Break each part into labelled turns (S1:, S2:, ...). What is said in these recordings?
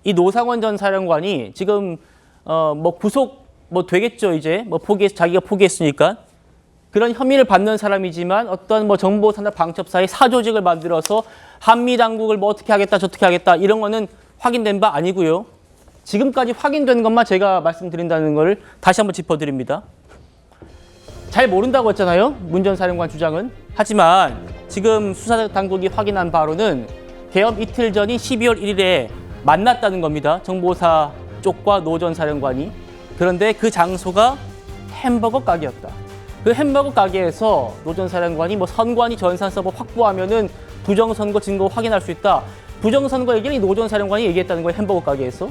S1: 이 노상원 전 사령관이 지금 뭐 구속 뭐 되겠죠. 이제 뭐 자기가 포기했으니까. 그런 혐의를 받는 사람이지만 어떤 뭐 정보산업 방첩사의 사조직을 만들어서 한미 당국을 뭐 어떻게 하겠다 저떻게 하겠다 이런 거는 확인된 바 아니고요. 지금까지 확인된 것만 제가 말씀드린다는 걸 다시 한번 짚어드립니다. 잘 모른다고 했잖아요. 문 전 사령관 주장은. 하지만 지금 수사 당국이 확인한 바로는 개업 이틀 전인 12월 1일에 만났다는 겁니다. 정보사 쪽과 노 전 사령관이. 그런데 그 장소가 햄버거 가게였다. 그 햄버거 가게에서 노 전 사령관이 뭐 선관위 전산 서버 확보하면은 부정선거 증거 확인할 수 있다. 부정선거 얘기를 노 전 사령관이 얘기했다는 거예요. 햄버거 가게에서.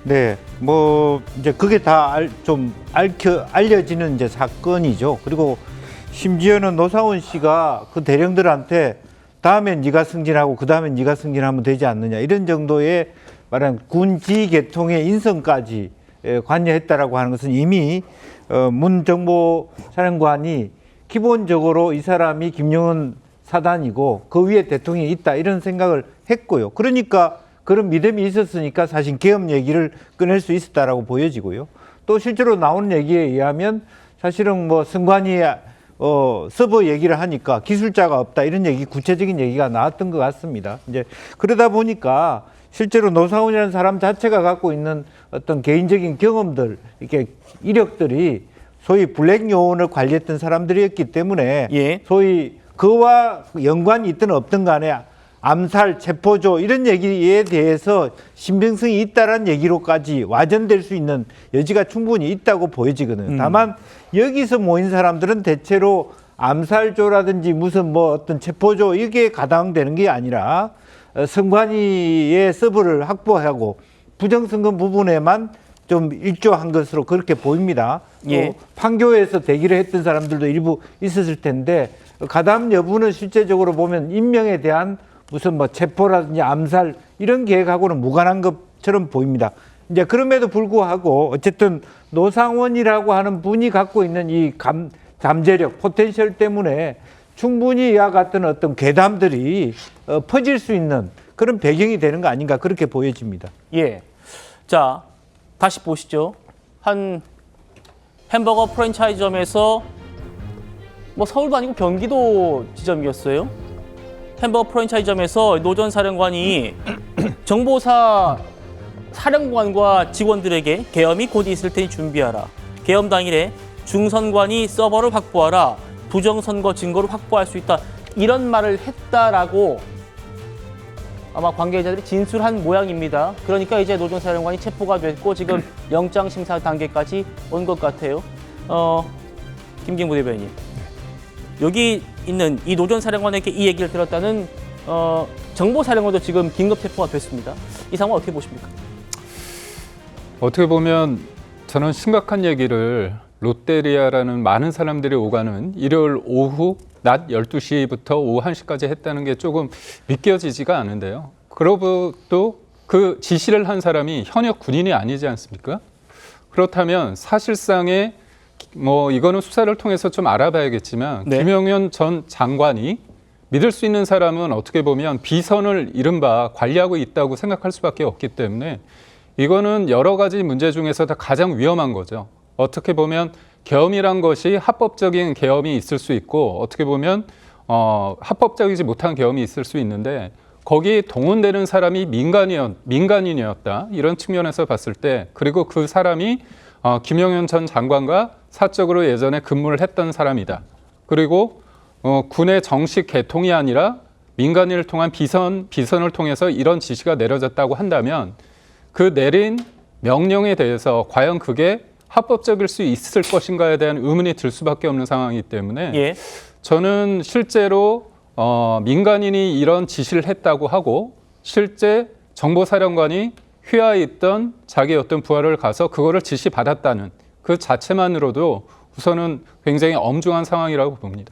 S2: 네, 뭐 이제 그게 다 좀 알려지는 이제 사건이죠. 그리고 심지어는 노상원 씨가 그 대령들한테 다음엔 네가 승진하고 그 다음엔 네가 승진하면 되지 않느냐 이런 정도의 말한 군 지휘 계통의 인선까지 관여했다라고 하는 것은 이미 문 정보사령관이 기본적으로 이 사람이 김영은 사단이고 그 위에 대통령이 있다 이런 생각을 했고요. 그러니까 그런 믿음이 있었으니까 사실 계엄 얘기를 꺼낼 수 있었다라고 보여지고요. 또 실제로 나오는 얘기에 의하면 사실은 뭐 승관이 서버 얘기를 하니까 기술자가 없다 이런 얘기 구체적인 얘기가 나왔던 것 같습니다. 이제 그러다 보니까 실제로 노상원이라는 사람 자체가 갖고 있는 어떤 개인적인 경험들 이렇게 이력들이 소위 블랙 요원을 관리했던 사람들이었기 때문에
S1: 예.
S2: 소위 그와 연관이 있든 없든 간에 암살, 체포조 이런 얘기에 대해서 신빙성이 있다라는 얘기로까지 와전될 수 있는 여지가 충분히 있다고 보여지거든요. 다만 여기서 모인 사람들은 대체로 암살조라든지 무슨 뭐 어떤 체포조 이게 가담되는 게 아니라 선관위의 서버를 확보하고 부정선거 부분에만 좀 일조한 것으로 그렇게 보입니다.
S1: 예.
S2: 또 판교에서 대기를 했던 사람들도 일부 있었을 텐데 가담 여부는 실제적으로 보면 인명에 대한 무슨 뭐 체포라든지 암살 이런 계획하고는 무관한 것처럼 보입니다. 이제 그럼에도 불구하고 어쨌든 노상원이라고 하는 분이 갖고 있는 이 잠재력, 포텐셜 때문에 충분히 이와 같은 어떤 괴담들이 퍼질 수 있는 그런 배경이 되는 거 아닌가 그렇게 보여집니다.
S1: 예. 자, 다시 보시죠. 한 햄버거 프랜차이즈점에서 뭐 서울도 아니고 경기도 지점이었어요. 햄버거 프랜차이즈점에서 노 전 사령관이 정보사 사령관과 직원들에게 계엄이 곧 있을 테니 준비하라. 계엄 당일에 중선관이 서버를 확보하라. 부정선거 증거를 확보할 수 있다. 이런 말을 했다라고 아마 관계자들이 진술한 모양입니다. 그러니까 이제 노 전 사령관이 체포가 됐고 지금 영장 심사 단계까지 온 것 같아요. 김경부 대변인. 여기 있는 이 노 전 사령관에게 이 얘기를 들었다는 정보사령관도 지금 긴급 체포가 됐습니다. 이 상황 어떻게 보십니까?
S3: 어떻게 보면 저는 심각한 얘기를 롯데리아라는 많은 사람들이 오가는 일요일 오후 낮 12시부터 오후 1시까지 했다는 게 조금 믿겨지지가 않은데요. 그러고 또 그 지시를 한 사람이 현역 군인이 아니지 않습니까? 그렇다면 사실상의 뭐 이거는 수사를 통해서 좀 알아봐야겠지만
S1: 네.
S3: 김영현 전 장관이 믿을 수 있는 사람은 어떻게 보면 비선을 이른바 관리하고 있다고 생각할 수밖에 없기 때문에 이거는 여러 가지 문제 중에서 다 가장 위험한 거죠. 어떻게 보면 계엄이란 것이 합법적인 계엄이 있을 수 있고 어떻게 보면 합법적이지 못한 계엄이 있을 수 있는데 거기에 동원되는 사람이 민간인이었다. 이런 측면에서 봤을 때 그리고 그 사람이 김영현 전 장관과 사적으로 예전에 근무를 했던 사람이다. 그리고 군의 정식 계통이 아니라 민간인을 통한 비선을 통해서 이런 지시가 내려졌다고 한다면 그 내린 명령에 대해서 과연 그게 합법적일 수 있을 것인가에 대한 의문이 들 수밖에 없는 상황이기 때문에
S1: 예.
S3: 저는 실제로 민간인이 이런 지시를 했다고 하고 실제 정보사령관이 휘하에 있던 자기 어떤 부하를 가서 그거를 지시받았다는 그 자체만으로도 우선은 굉장히 엄중한 상황이라고 봅니다.